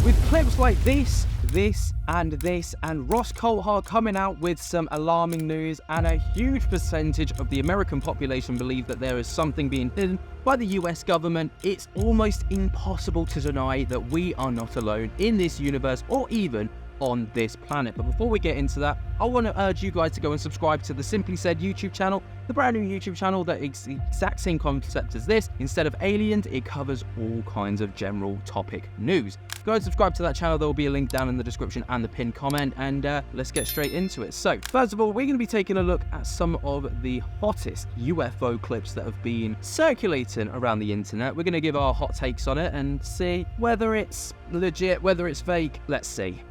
With clips like this, and Ross Coulthard coming out with some alarming news, and a huge percentage of the American population believe that there is something being hidden by the US government, it's almost impossible to deny that we are not alone in this universe or even on this planet. But before we get into that, I want to urge you guys to go and subscribe to the Simply Said YouTube channel, the brand new YouTube channel that is the exact same concept as this. Instead of aliens, it covers all kinds of general topic news. Go and subscribe to that channel. There will be a link down in the description and the pinned comment, and let's get straight into it. So first of all, we're going to be taking a look at some of the hottest UFO clips that have been circulating around the internet. We're going to give our hot takes on it and see whether it's legit, whether it's fake. Let's see.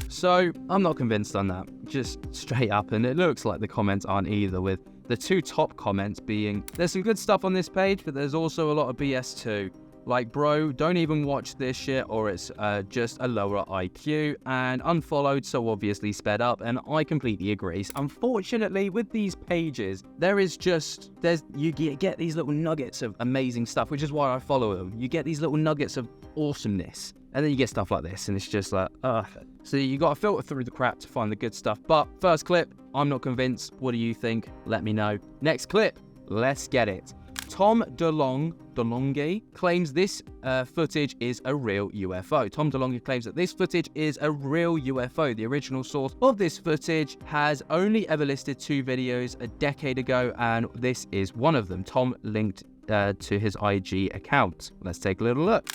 So I'm not convinced on that, just straight up, and it looks like the comments aren't either, with the two top comments being, there's some good stuff on this page, but there's also a lot of BS too. Like, bro, don't even watch this shit, or it's just a lower IQ, and unfollowed, so obviously sped up, and I completely agree. Unfortunately, with these pages, you get these little nuggets of amazing stuff, which is why I follow them. You get these little nuggets of awesomeness, and then you get stuff like this, and it's just like, ugh. So you got to filter through the crap to find the good stuff. But first clip, I'm not convinced. What do you think? Let me know. Next clip, let's get it. Tom DeLonghi claims this footage is a real UFO. Tom DeLonghi claims that this footage is a real UFO. The original source of this footage has only ever listed 2 videos a decade ago, and this is one of them. Tom linked to his IG account. Let's take a little look.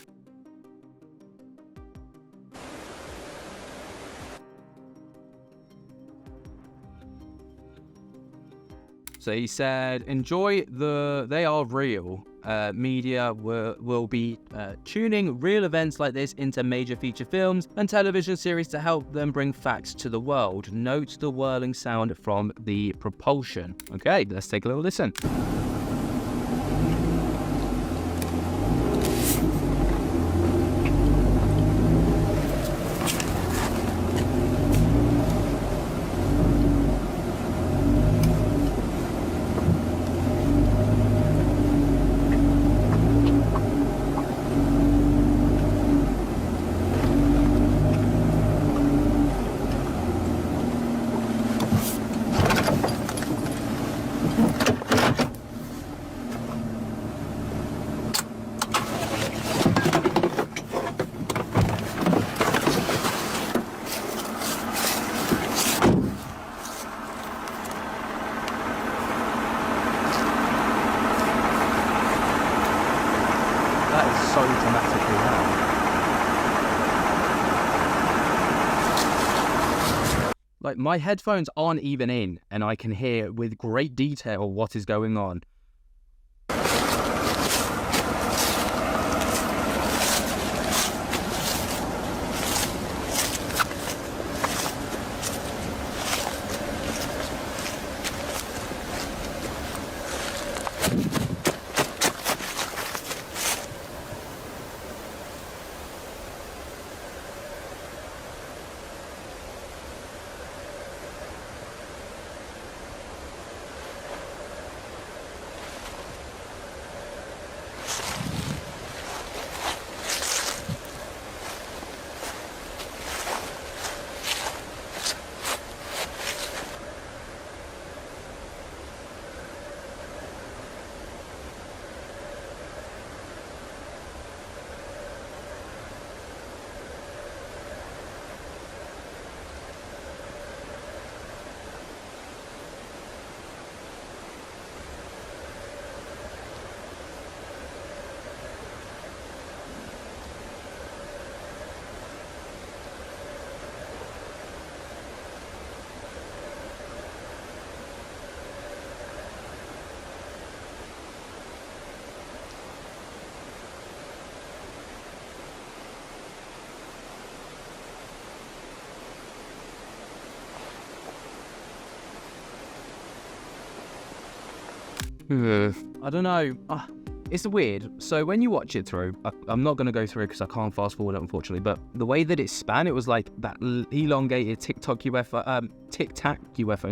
So he said, enjoy they are real. Media will be tuning real events like this into major feature films and television series to help them bring facts to the world. Note the whirling sound from the propulsion. Okay, let's take a little listen. That is so dramatically loud. Like, my headphones aren't even in, and I can hear with great detail what is going on. I don't know. It's weird. So when you watch it through, I'm not going to go through it because I can't fast forward it, unfortunately, but the way that it span, it was like that elongated Tic Tac UFO,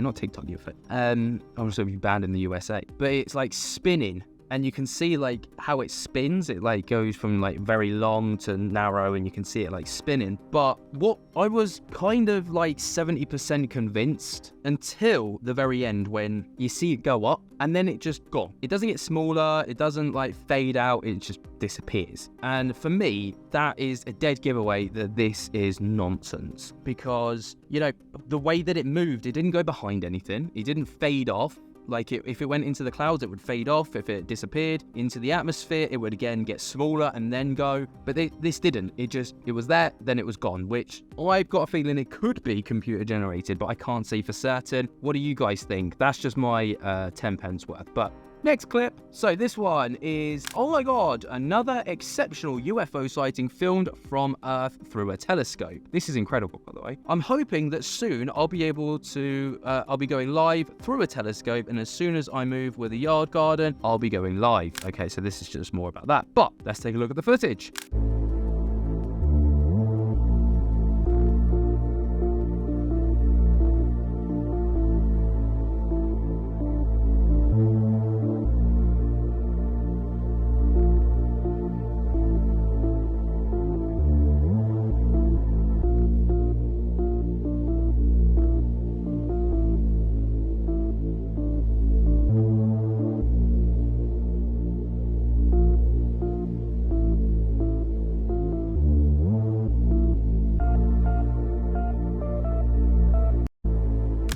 not TikTok UFO. I'm just going to be banned in the USA, but it's like spinning. And you can see like how it spins. It like goes from like very long to narrow, and you can see it like spinning. But what I was kind of like 70% convinced until the very end, when you see it go up and then it just gone. It doesn't get smaller. It doesn't like fade out. It just disappears. And for me, that is a dead giveaway that this is nonsense, because, you know, the way that it moved, it didn't go behind anything. It didn't fade off. Like, if it went into the clouds, it would fade off. If it disappeared into the atmosphere, it would again get smaller and then go. But this didn't. It was there, then it was gone, which I've got a feeling it could be computer generated, but I can't say for certain. What do you guys think? That's just my 10 pence worth. But next clip. So this one is, oh my god, another exceptional UFO sighting filmed from Earth through a telescope. This is incredible, by the way. I'm hoping that soon I'll be able to, I'll be going live through a telescope, and as soon as I move with a yard garden, I'll be going live. Okay, so this is just more about that. But let's take a look at the footage.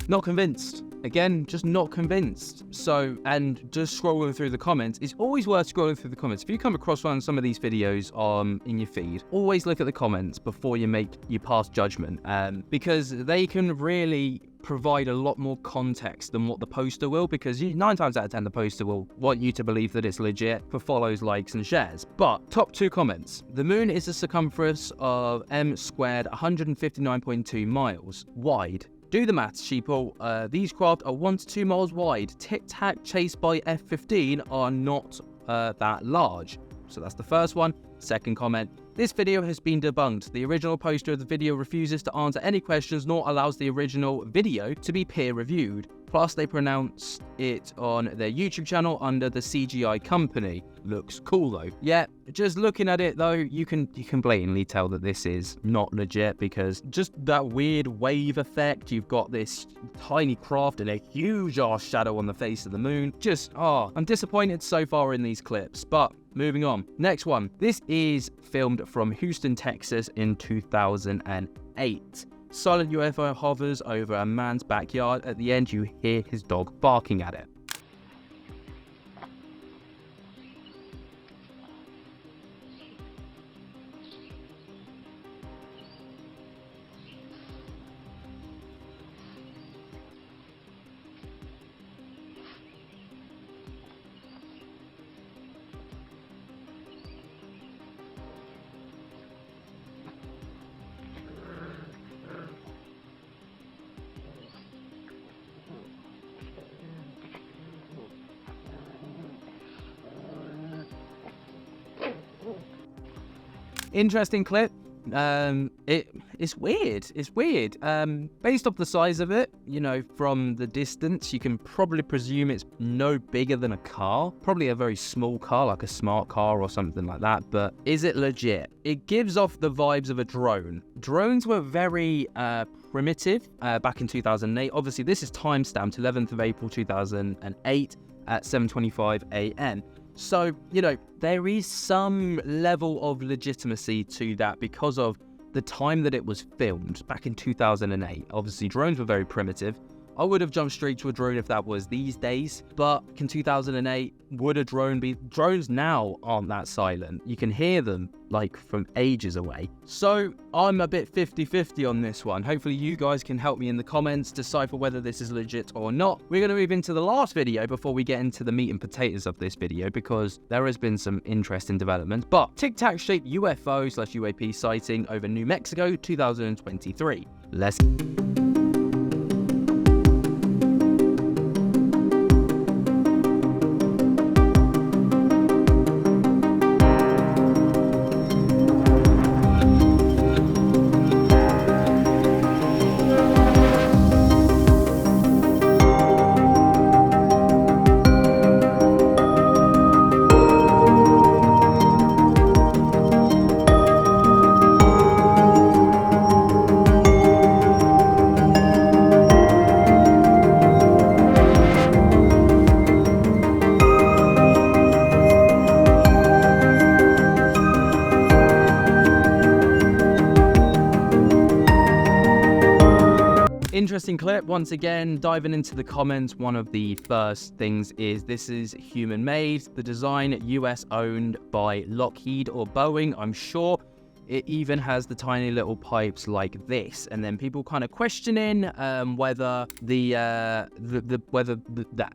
Not convinced. Again, just not convinced. So, and just scrolling through the comments, it's always worth scrolling through the comments. If you come across one of some of these videos in your feed, always look at the comments before you pass judgment, because they can really provide a lot more context than what the poster will, because 9 times out of 10 the poster will want you to believe that it's legit for follows, likes and shares. But top 2 comments: the moon is a circumference of m squared 159.2 miles wide. Do the maths, sheeple. These craft are 1 to 2 miles wide. Tic Tac chased by F-15 are not that large. So that's the first one. Second comment: this video has been debunked. The original poster of the video refuses to answer any questions, nor allows the original video to be peer-reviewed. Plus, they pronounced it on their YouTube channel under the CGI company. Looks cool though. Yeah, just looking at it though, you can blatantly tell that this is not legit, because just that weird wave effect. You've got this tiny craft and a huge ass shadow on the face of the moon. Just, I'm disappointed so far in these clips, but moving on. Next one. This is filmed from Houston, Texas in 2008. Silent UFO hovers over a man's backyard. At the end, you hear his dog barking at it. Interesting clip. It's weird. It's weird. Based off the size of it, you know, from the distance, you can probably presume it's no bigger than a car. Probably a very small car, like a smart car or something like that. But is it legit? It gives off the vibes of a drone. Drones were very primitive back in 2008. Obviously, this is timestamped 11th of April 2008 at 7:25 a.m. So, you know, there is some level of legitimacy to that because of the time that it was filmed back in 2008. Obviously, drones were very primitive. I would have jumped straight to a drone if that was these days, but in 2008, would a drone be? Drones now aren't that silent. You can hear them like from ages away. So I'm a bit 50-50 on this one. Hopefully you guys can help me in the comments decipher whether this is legit or not. We're going to move into the last video before we get into the meat and potatoes of this video, because there has been some interesting developments. But Tic Tac shaped UFO/UAP sighting over New Mexico 2023. Let's interesting clip. Once again, diving into the comments, one of the first things is this is human made. The design US owned by Lockheed or Boeing, I'm sure. It even has the tiny little pipes like this, and then people kind of questioning whether that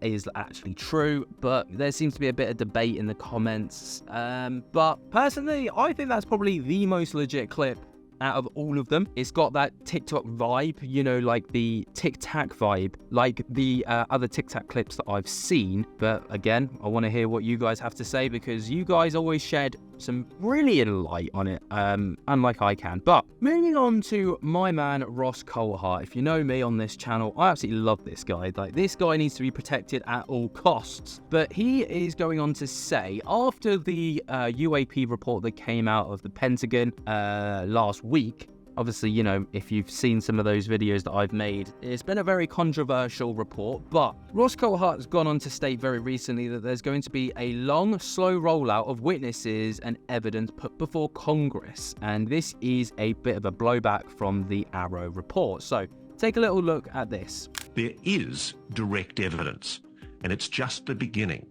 is actually true. But there seems to be a bit of debate in the comments. But personally, I think that's probably the most legit clip out of all of them. It's got that TikTok vibe, you know, like the Tic Tac vibe, like the other Tic Tac clips that I've seen. But again, I want to hear what you guys have to say, because you guys always shed some brilliant light on it, unlike I can. But moving on to my man Ross Coulthart. If you know me on this channel, I absolutely love this guy. Like, this guy needs to be protected at all costs. But he is going on to say, after the UAP report that came out of the Pentagon last week, obviously, you know, if you've seen some of those videos that I've made, it's been a very controversial report. But Ross Coulthart has gone on to state very recently that there's going to be a long, slow rollout of witnesses and evidence put before Congress. And this is a bit of a blowback from the Arrow report. So take a little look at this. There is direct evidence, and it's just the beginning.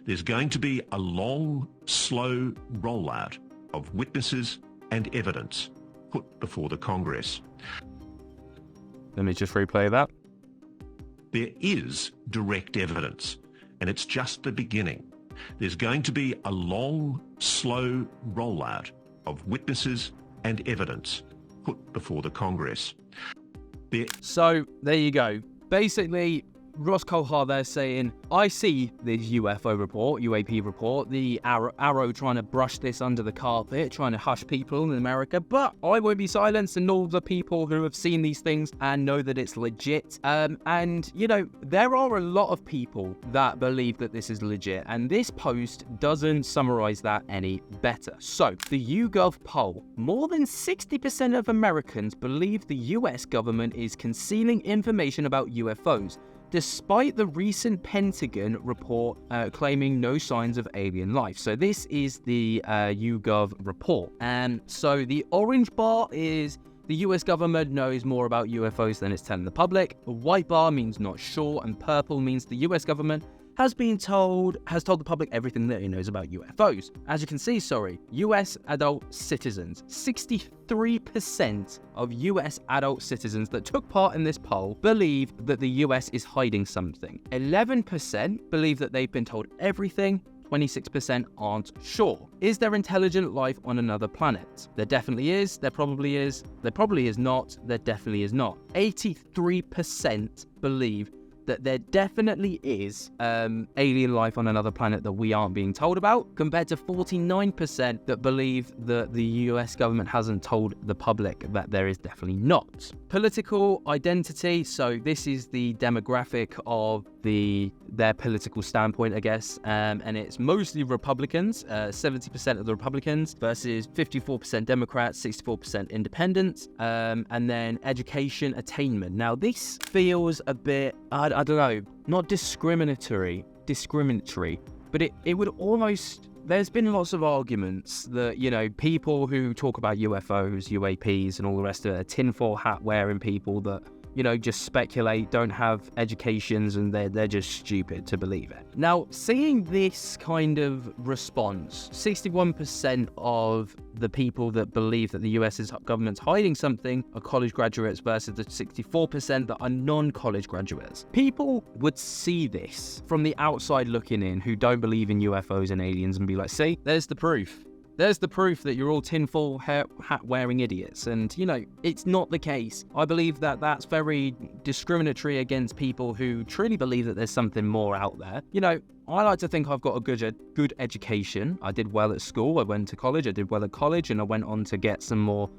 There's going to be a long, slow rollout of witnesses and evidence put before the Congress. Let me just replay that. There is direct evidence, and it's just the beginning. There's going to be a long, slow rollout of witnesses and evidence put before the Congress. So there you go. Basically, Ross Coulthart there saying, I see this UFO report, UAP report, the Arrow trying to brush this under the carpet, trying to hush people in America, but I won't be silenced, and all the people who have seen these things and know that it's legit. And, you know, there are a lot of people that believe that this is legit, and this post doesn't summarize that any better. So, the YouGov poll, more than 60% of Americans believe the US government is concealing information about UFOs, despite the recent Pentagon report claiming no signs of alien life. So this is the YouGov report. And so the orange bar is the US government knows more about UFOs than it's telling the public. The white bar means not sure, and purple means the US government has told the public everything that it knows about UFOs. As you can see, US adult citizens, 63% of US adult citizens that took part in this poll believe that the US is hiding something. 11% believe that they've been told everything. 26% aren't sure. Is there intelligent life on another planet? There definitely is. There probably is. There probably is not. There definitely is not. 83% believe that there definitely is alien life on another planet that we aren't being told about, compared to 49% that believe that the US government hasn't told the public that there is definitely not. Political identity, so this is the demographic of their political standpoint, I guess, and it's mostly Republicans, 70% of the Republicans versus 54% Democrats, 64% Independents, and then education attainment. Now this feels a bit, I don't know, not discriminatory, but it would almost, there's been lots of arguments that, you know, people who talk about UFOs, UAPs and all the rest of it are tinfoil hat wearing people that, you know, just speculate, don't have educations, and they're just stupid to believe it. Now, seeing this kind of response, 61% of the people that believe that the US government's hiding something are college graduates versus the 64% that are non-college graduates. People would see this from the outside looking in who don't believe in UFOs and aliens and be like, see, there's the proof. There's the proof that you're all tinfoil hat-wearing idiots, and, you know, it's not the case. I believe that that's very discriminatory against people who truly believe that there's something more out there. You know, I like to think I've got a good education. I did well at school. I went to college. I did well at college, and I went on to get some more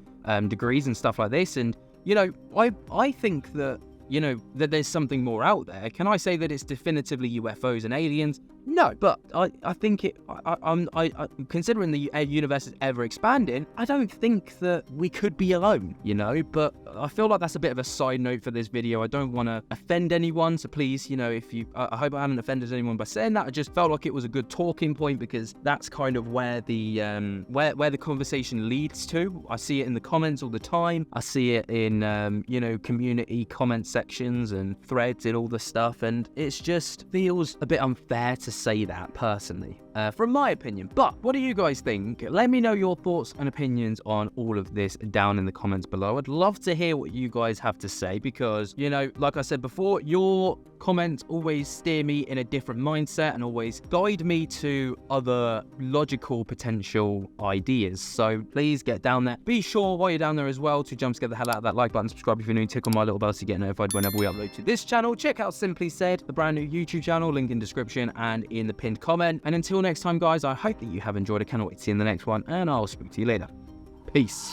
degrees and stuff like this. And, you know, I think that, you know, that there's something more out there. Can I say that it's definitively UFOs and aliens? No, but I think considering the universe is ever expanding, I don't think that we could be alone, you know. But I feel like that's a bit of a side note for this video. I don't want to offend anyone, so please, you know, if you, I hope I haven't offended anyone by saying that. I just felt like it was a good talking point because that's kind of where the where the conversation leads to. I see it in the comments all the time. I see it in you know, community comment sections and threads and all this stuff, and it's just feels a bit unfair to say that personally, from my opinion. But what do you guys think? Let me know your thoughts and opinions on all of this down in the comments below. I'd love to hear what you guys have to say because, you know, like I said before, your comments always steer me in a different mindset and always guide me to other logical potential ideas. So please get down there. Be sure while you're down there as well to jump, get the hell out of that like button, subscribe if you're new, tickle my little bell to get notified whenever we upload to this channel. Check out Simply Said, the brand new YouTube channel, link in description and in the pinned comment. And until next time, guys, I hope that you have enjoyed. I cannot wait to see you in the next one, and I'll speak to you later. Peace.